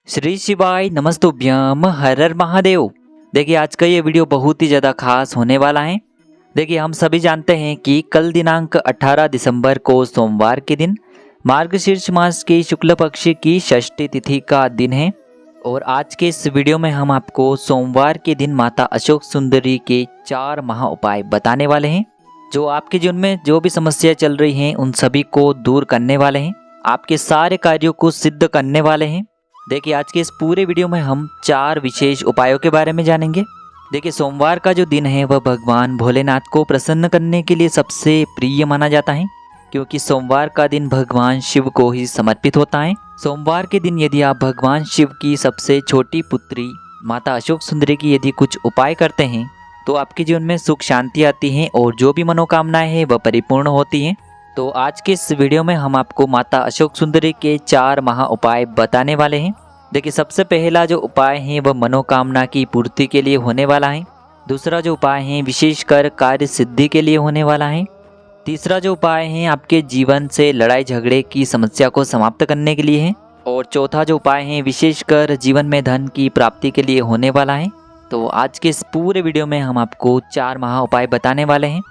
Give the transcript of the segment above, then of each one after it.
श्री शिवाय नमस्तुभ्यम हर हर महादेव। देखिए आज का ये वीडियो बहुत ही ज़्यादा खास होने वाला है। देखिए हम सभी जानते हैं कि कल दिनांक 18 दिसंबर को सोमवार के दिन मार्गशीर्ष मास के शुक्ल पक्ष की षष्ठी तिथि का दिन है। और आज के इस वीडियो में हम आपको सोमवार के दिन माता अशोक सुंदरी के 4 महा उपाय बताने वाले हैं, जो आपके जीवन में जो भी समस्या चल रही हैं उन सभी को दूर करने वाले हैं, आपके सारे कार्यों को सिद्ध करने वाले हैं। देखिए आज के इस पूरे वीडियो में हम 4 विशेष उपायों के बारे में जानेंगे। देखिए सोमवार का जो दिन है वह भगवान भोलेनाथ को प्रसन्न करने के लिए सबसे प्रिय माना जाता है, क्योंकि सोमवार का दिन भगवान शिव को ही समर्पित होता है। सोमवार के दिन यदि आप भगवान शिव की सबसे छोटी पुत्री माता अशोक सुंदरी की यदि कुछ उपाय करते हैं तो आपके जीवन में सुख शांति आती है और जो भी मनोकामनाएं हैं वह परिपूर्ण होती हैं। तो आज के इस वीडियो में हम आपको माता अशोक सुंदरी के 4 महा उपाय बताने वाले हैं। देखिए सबसे पहला जो उपाय है वह मनोकामना की पूर्ति के लिए होने वाला है। दूसरा जो उपाय है विशेषकर कार्य सिद्धि के लिए होने वाला है। तीसरा जो उपाय है आपके जीवन से लड़ाई झगड़े की समस्या को समाप्त करने के लिए है। और चौथा जो उपाय है विशेषकर जीवन में धन की प्राप्ति के लिए होने वाला है। तो आज के इस पूरे वीडियो में हम आपको 4 महा उपाय बताने वाले हैं।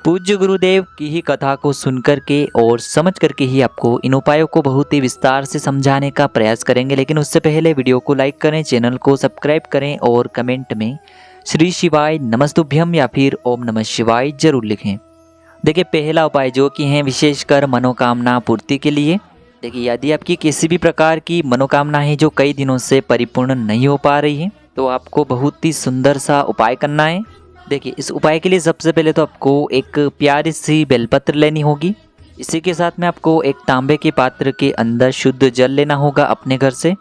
पूज्य गुरुदेव की ही कथा को सुनकर के और समझ करके ही आपको इन उपायों को बहुत ही विस्तार से समझाने का प्रयास करेंगे। लेकिन उससे पहले वीडियो को लाइक करें, चैनल को सब्सक्राइब करें और कमेंट में श्री शिवाय नमस्तुभ्यम या फिर ओम नमः शिवाय जरूर लिखें। देखिए पहला उपाय जो कि है विशेषकर मनोकामना पूर्ति के लिए। देखिए यदि आपकी किसी भी प्रकार की मनोकामना है जो कई दिनों से परिपूर्ण नहीं हो पा रही है तो आपको बहुत ही सुंदर सा उपाय करना है। देखिए इस उपाय के लिए सबसे पहले तो आपको एक प्यारी सी बेलपत्र लेनी होगी। इसी के साथ में आपको एक तांबे के पात्र के अंदर शुद्ध जल लेना होगा अपने घर से।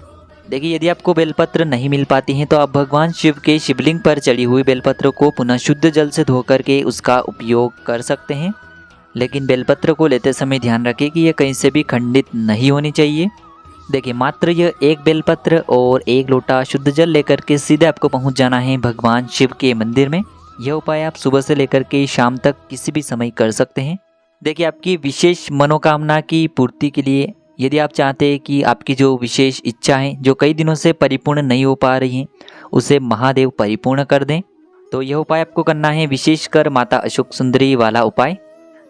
देखिए यदि आपको बेलपत्र नहीं मिल पाती हैं तो आप भगवान शिव के शिवलिंग पर चढ़ी हुई बेलपत्र को पुनः शुद्ध जल से धो करके उसका उपयोग कर सकते हैं। लेकिन बेलपत्र को लेते समय ध्यान रखें कि यह कहीं से भी खंडित नहीं होनी चाहिए। देखिए मात्र यह एक बेलपत्र और 1 लोटा शुद्ध जल लेकर के सीधे आपको पहुंच जाना है भगवान शिव के मंदिर में। यह उपाय आप सुबह से लेकर के शाम तक किसी भी समय कर सकते हैं। देखिए आपकी विशेष मनोकामना की पूर्ति के लिए यदि आप चाहते हैं कि आपकी जो विशेष इच्छा है जो कई दिनों से परिपूर्ण नहीं हो पा रही हैं उसे महादेव परिपूर्ण कर दें तो यह उपाय आपको करना है, विशेषकर माता अशोक सुंदरी वाला उपाय।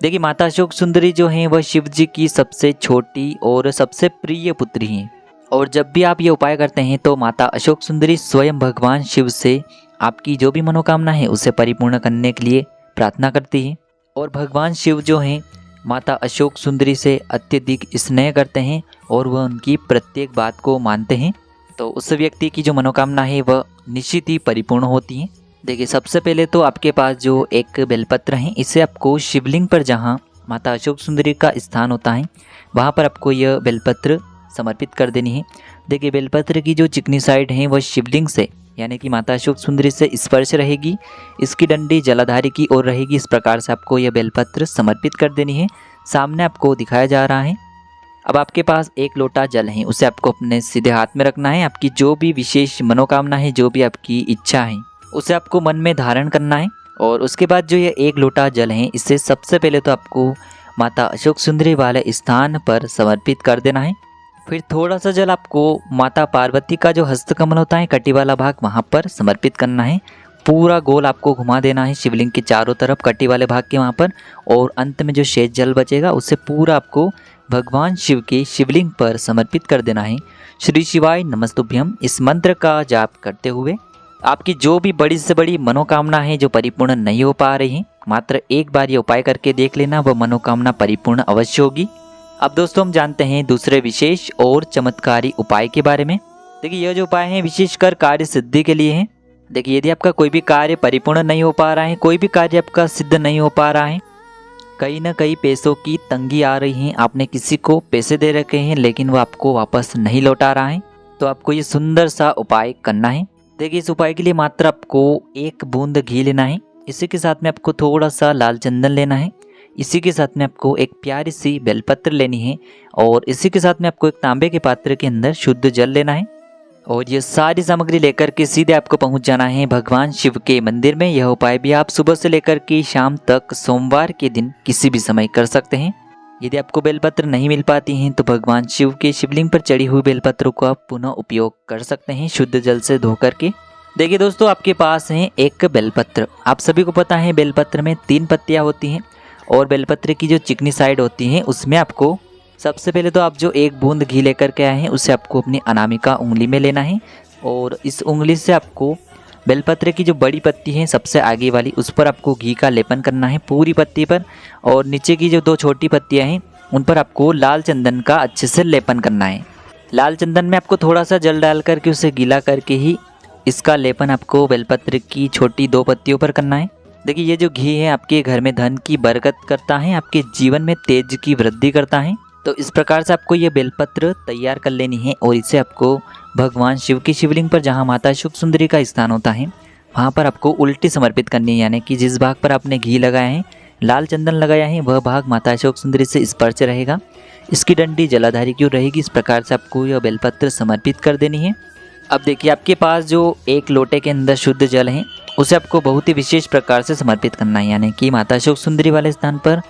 देखिए माता अशोक सुंदरी जो हैं वह शिव जी की सबसे छोटी और सबसे प्रिय पुत्री हैं। और जब भी आप ये उपाय करते हैं तो माता अशोक सुंदरी स्वयं भगवान शिव से आपकी जो भी मनोकामना है उसे परिपूर्ण करने के लिए प्रार्थना करती है। और भगवान शिव जो हैं माता अशोक सुंदरी से अत्यधिक स्नेह करते हैं और वह उनकी प्रत्येक बात को मानते हैं। तो उस व्यक्ति की जो मनोकामना है वह निश्चित ही परिपूर्ण होती है। देखिए सबसे पहले तो आपके पास जो एक बेलपत्र है इसे आपको शिवलिंग पर जहाँ माता अशोक सुंदरी का स्थान होता है वहाँ पर आपको यह बेलपत्र समर्पित कर देनी है। देखिए बेलपत्र की जो चिकनी साइड है वह शिवलिंग से यानी कि माता अशोक सुंदरी से स्पर्श रहेगी, इसकी डंडी जलाधारी की ओर रहेगी। इस प्रकार से आपको यह बेलपत्र समर्पित कर देनी है। सामने आपको दिखाया जा रहा है। अब आपके पास 1 लोटा जल है, उसे आपको अपने सीधे हाथ में रखना है। आपकी जो भी विशेष मनोकामना है, जो भी आपकी इच्छा है उसे आपको मन में धारण करना है। और उसके बाद जो ये 1 लोटा जल है इसे सबसे पहले तो आपको माता अशोक सुंदरी वाले स्थान पर समर्पित कर देना है। फिर थोड़ा सा जल आपको माता पार्वती का जो हस्तकमल होता है कटी वाला भाग वहाँ पर समर्पित करना है। पूरा गोल आपको घुमा देना है शिवलिंग के चारों तरफ कटी वाले भाग के वहाँ पर। और अंत में जो शेष जल बचेगा उसे पूरा आपको भगवान शिव के शिवलिंग पर समर्पित कर देना है। श्री शिवाय नमस्तुभ्यम इस मंत्र का जाप करते हुए आपकी जो भी बड़ी से बड़ी मनोकामना है जो परिपूर्ण नहीं हो पा रही है, मात्र एक बार ये उपाय करके देख लेना, वह मनोकामना परिपूर्ण अवश्य होगी। अब दोस्तों हम जानते हैं दूसरे विशेष और चमत्कारी उपाय के बारे में। देखिए यह जो उपाय है विशेषकर कार्य सिद्धि के लिए है। देखिए यदि आपका कोई भी कार्य परिपूर्ण नहीं हो पा रहा है, कोई भी कार्य आपका सिद्ध नहीं हो पा रहा है, कहीं ना कहीं पैसों की तंगी आ रही है, आपने किसी को पैसे दे रखे हैं लेकिन वो आपको वापस नहीं लौटा रहा है, तो आपको ये सुंदर सा उपाय करना है। देखिए इस उपाय के लिए मात्र आपको 1 बूंद घी लेना है। इसी के साथ में आपको थोड़ा सा लाल चंदन लेना है। इसी के साथ में आपको एक प्यारी सी बेलपत्र लेनी है। और इसी के साथ में आपको एक तांबे के पात्र के अंदर शुद्ध जल लेना है। और ये सारी सामग्री लेकर के सीधे आपको पहुंच जाना है भगवान शिव के मंदिर में। यह उपाय भी आप सुबह से लेकर के शाम तक सोमवार के दिन किसी भी समय कर सकते हैं। यदि आपको बेलपत्र नहीं मिल पाती हैं तो भगवान शिव के शिवलिंग पर चढ़ी हुई बेलपत्रों को आप पुनः उपयोग कर सकते हैं शुद्ध जल से धो करके। देखिए दोस्तों, आपके पास है एक बेलपत्र। आप सभी को पता है बेलपत्र में 3 पत्तियां होती हैं और बेलपत्र की जो चिकनी साइड होती है उसमें आपको सबसे पहले तो आप जो 1 बूंद घी लेकर के आए हैं उसे आपको अपनी अनामिका उंगली में लेना है और इस उंगली से आपको बेलपत्र की जो बड़ी पत्ती है सबसे आगे वाली उस पर आपको घी का लेपन करना है पूरी पत्ती पर, और नीचे की जो 2 छोटी पत्तियां हैं उन पर आपको लाल चंदन का अच्छे से लेपन करना है। लाल चंदन में आपको थोड़ा सा जल डाल करके उसे गीला करके ही इसका लेपन आपको बेलपत्र की छोटी 2 पत्तियों पर करना है। देखिए, ये जो घी है आपके घर में धन की बरकत करता है, आपके जीवन में तेज की वृद्धि करता है। तो इस प्रकार से आपको ये बेलपत्र तैयार कर लेनी है और इसे आपको भगवान शिव की शिवलिंग पर जहाँ माता शुक सुंदरी का स्थान होता है वहाँ पर आपको उल्टी समर्पित करनी है, यानी कि जिस भाग पर आपने घी लगाया है, लाल चंदन लगाया है, वह भाग माता शुक सुंदरी से स्पर्श रहेगा। इसकी डंडी जलाधारी की ओर रहेगी। इस प्रकार से आपको यह बेलपत्र समर्पित कर देनी है। अब देखिए, आपके पास जो 1 लोटे के अंदर शुद्ध जल है उसे आपको बहुत ही विशेष प्रकार से समर्पित करना है, यानी कि माता शुक सुंदरी वाले स्थान पर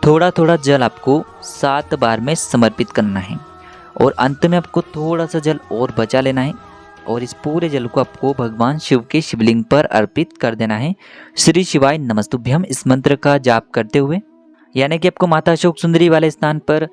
थोड़ा थोड़ा जल आपको 7 बार में समर्पित करना है और अंत में आपको थोड़ा सा जल और बचा लेना है और इस पूरे जल को आपको भगवान शिव के शिवलिंग पर अर्पित कर देना है। श्री शिवाय नमस्तुभ्यम इस मंत्र का जाप करते हुए, यानी कि आपको माता शुक सुंदरी वाले स्थान पर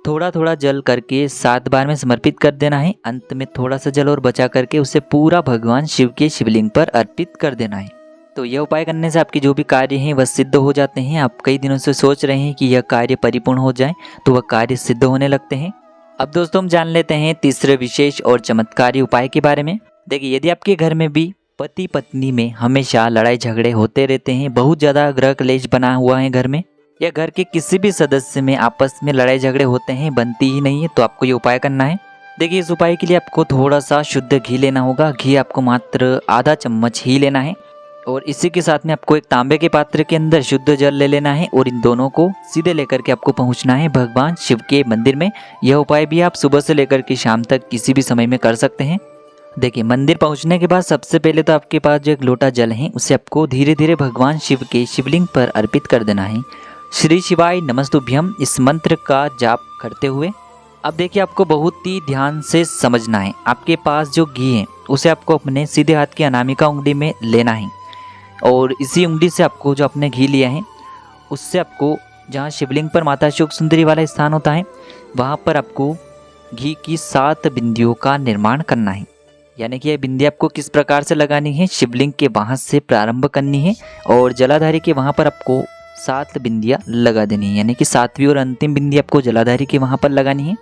थोड़ा थोड़ा जल करके 7 बार में समर्पित कर देना है। अंत में थोड़ा सा जल और बचा करके उसे पूरा भगवान शिव के शिवलिंग पर अर्पित कर देना है। तो यह उपाय करने से आपके जो भी कार्य हैं वह सिद्ध हो जाते हैं। आप कई दिनों से सोच रहे हैं कि यह कार्य परिपूर्ण हो जाए तो वह कार्य सिद्ध होने लगते हैं। अब दोस्तों, हम जान लेते हैं तीसरे विशेष और चमत्कारी उपाय के बारे में। देखिए, यदि आपके घर में भी पति पत्नी में हमेशा लड़ाई झगड़े होते रहते हैं, बहुत ज़्यादा गृह क्लेश बना हुआ है घर में, या घर के किसी भी सदस्य में आपस में लड़ाई झगड़े होते हैं, बनती ही नहीं है, तो आपको ये उपाय करना है। देखिए, इस उपाय के लिए आपको थोड़ा सा शुद्ध घी लेना होगा। घी आपको मात्र आधा चम्मच ही लेना है और इसी के साथ में आपको एक तांबे के पात्र के अंदर शुद्ध जल ले लेना है और इन दोनों को सीधे लेकर के आपको पहुंचना है भगवान शिव के मंदिर में। यह उपाय भी आप सुबह से लेकर के शाम तक किसी भी समय में कर सकते हैं। देखिए, मंदिर पहुंचने के बाद सबसे पहले तो आपके पास जो 1 लोटा जल है उसे आपको धीरे धीरे भगवान शिव के शिवलिंग पर अर्पित कर देना है। श्री शिवाय नमस्तुभ्यम इस मंत्र का जाप करते हुए अब देखिए, आपको बहुत ही ध्यान से समझना है। आपके पास जो घी है उसे आपको अपने सीधे हाथ की अनामिका उंगली में लेना है और इसी उंगली से आपको जो आपने घी लिया है उससे आपको जहाँ शिवलिंग पर माता शुक सुंदरी वाला स्थान होता है वहाँ पर आपको घी की 7 बिंदियों का निर्माण करना है। यानी कि यह बिंदी आपको किस प्रकार से लगानी है, शिवलिंग के वहाँ से प्रारंभ करनी है और जलाधारी के वहाँ पर आपको 7 बिंदियाँ लगा देनी है, यानी कि 7वीं और अंतिम बिंदी आपको जलाधारी के वहाँ पर लगानी है।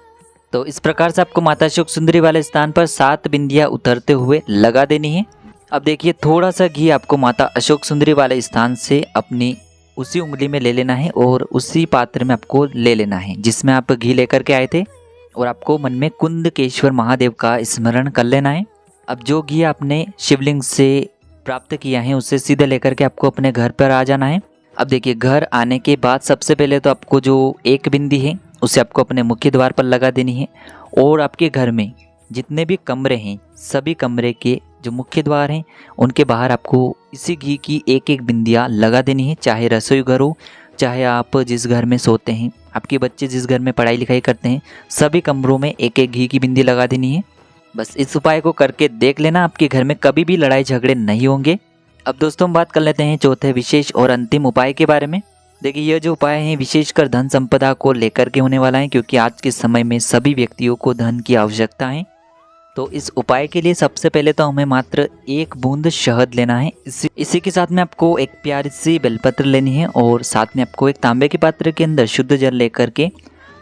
तो इस प्रकार से आपको माता शुक सुंदरी वाले स्थान पर 7 बिंदियाँ उतरते हुए लगा देनी है। अब देखिए, थोड़ा सा घी आपको माता अशोक सुंदरी वाले स्थान से अपनी उसी उंगली में ले लेना है और उसी पात्र में आपको ले लेना है जिसमें आप घी लेकर के आए थे और आपको मन में कुंदकेश्वर महादेव का स्मरण कर लेना है। अब जो घी आपने शिवलिंग से प्राप्त किया है उसे सीधे लेकर के आपको अपने घर पर आ जाना है। अब देखिए, घर आने के बाद सबसे पहले तो आपको जो 1 बिंदी है उसे आपको अपने मुख्य द्वार पर लगा देनी है और आपके घर में जितने भी कमरे हैं सभी कमरे के जो मुख्य द्वार हैं उनके बाहर आपको इसी घी की 1-1 बिंदियाँ लगा देनी है। चाहे रसोई घर हो, चाहे आप जिस घर में सोते हैं, आपके बच्चे जिस घर में पढ़ाई लिखाई करते हैं, सभी कमरों में 1-1 घी की बिंदी लगा देनी है। बस इस उपाय को करके देख लेना, आपके घर में कभी भी लड़ाई झगड़े नहीं होंगे। अब दोस्तों, हम बात कर लेते हैं चौथे विशेष और अंतिम उपाय के बारे में। देखिए, यह जो उपाय है विशेषकर धन संपदा को लेकर के होने वाला है, क्योंकि आज के समय में सभी व्यक्तियों को धन की आवश्यकता है। तो इस उपाय के लिए सबसे पहले तो हमें मात्र 1 बूंद शहद लेना है। इसी के साथ में आपको एक प्यारी सी बेलपत्र लेनी है और साथ में आपको एक तांबे के पात्र के अंदर शुद्ध जल लेकर के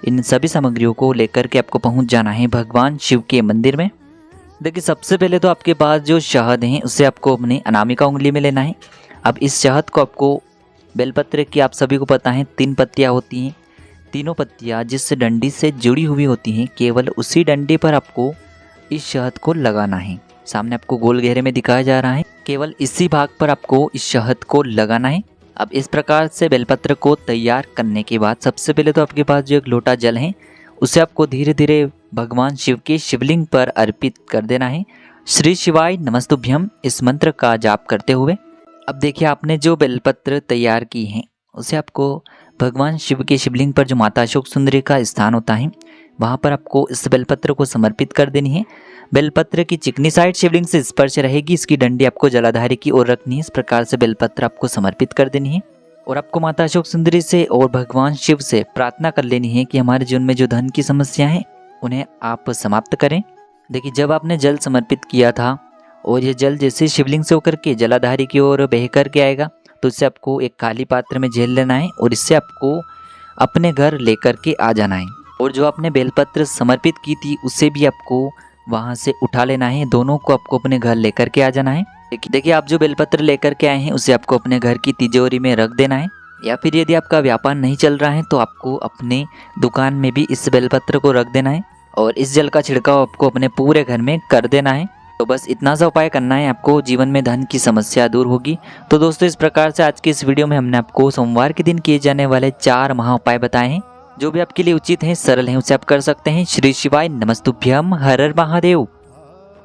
इन सभी सामग्रियों को लेकर के आपको पहुंच जाना है भगवान शिव के मंदिर में। देखिए, सबसे पहले तो आपके पास जो शहद है उसे आपको अपनी अनामिका उंगली में लेना है। अब इस शहद को आपको, बेलपत्र की आप सभी को पता है 3 पत्तियाँ होती हैं, तीनों पत्तियाँ जिस डंडी से जुड़ी हुई होती हैं केवल उसी डंडी पर आपको इस शहद को लगाना है। सामने आपको गोल घेरे में दिखाया जा रहा है, केवल इसी भाग पर आपको इस शहद को लगाना है। अब इस प्रकार से बेलपत्र को तैयार करने के बाद सबसे पहले तो आपके पास जो 1 लोटा जल है उसे आपको धीरे धीरे भगवान शिव के शिवलिंग पर अर्पित कर देना है। श्री शिवाय नमस्तुभ्यम इस मंत्र का जाप करते हुए अब देखिए, आपने जो बेलपत्र तैयार की हैं उसे आपको भगवान शिव के शिवलिंग पर जो माता अशोक सुंदरी का स्थान होता है वहाँ पर आपको इस बेलपत्र को समर्पित कर देनी है। बेलपत्र की चिकनी साइड शिवलिंग से स्पर्श रहेगी, इसकी डंडी आपको जलाधारी की ओर रखनी है। इस प्रकार से बेलपत्र आपको समर्पित कर देनी है और आपको माता अशोक सुंदरी से और भगवान शिव से प्रार्थना कर लेनी है कि हमारे जीवन में जो धन की समस्या है उन्हें आप समाप्त करें। देखिए, जब आपने जल समर्पित किया था और ये जल जैसे शिवलिंग से होकर के जलाधारी की ओर बह कर के आएगा तो इससे आपको एक खाली पात्र में झेल लेना है और इससे आपको अपने घर लेकर के आ जाना है। और जो आपने बेलपत्र समर्पित की थी उसे भी आपको वहाँ से उठा लेना है। दोनों को आपको अपने घर लेकर के आ जाना है। देखिए, आप जो बेलपत्र लेकर के आए हैं उसे आपको अपने घर की तिजोरी में रख देना है, या फिर यदि आपका व्यापार नहीं चल रहा है तो आपको अपने दुकान में भी इस बेलपत्र को रख देना है और इस जल का छिड़काव आपको अपने पूरे घर में कर देना है। तो बस इतना सा उपाय करना है, आपको जीवन में धन की समस्या दूर होगी। तो दोस्तों, इस प्रकार से आज की इस वीडियो में हमने आपको सोमवार के दिन किए जाने वाले 4 महा उपाय बताए हैं जो भी आपके लिए उचित हैं, सरल हैं, उसे आप कर सकते हैं। श्री शिवाय नमस्तुभ्यम, हर हर महादेव।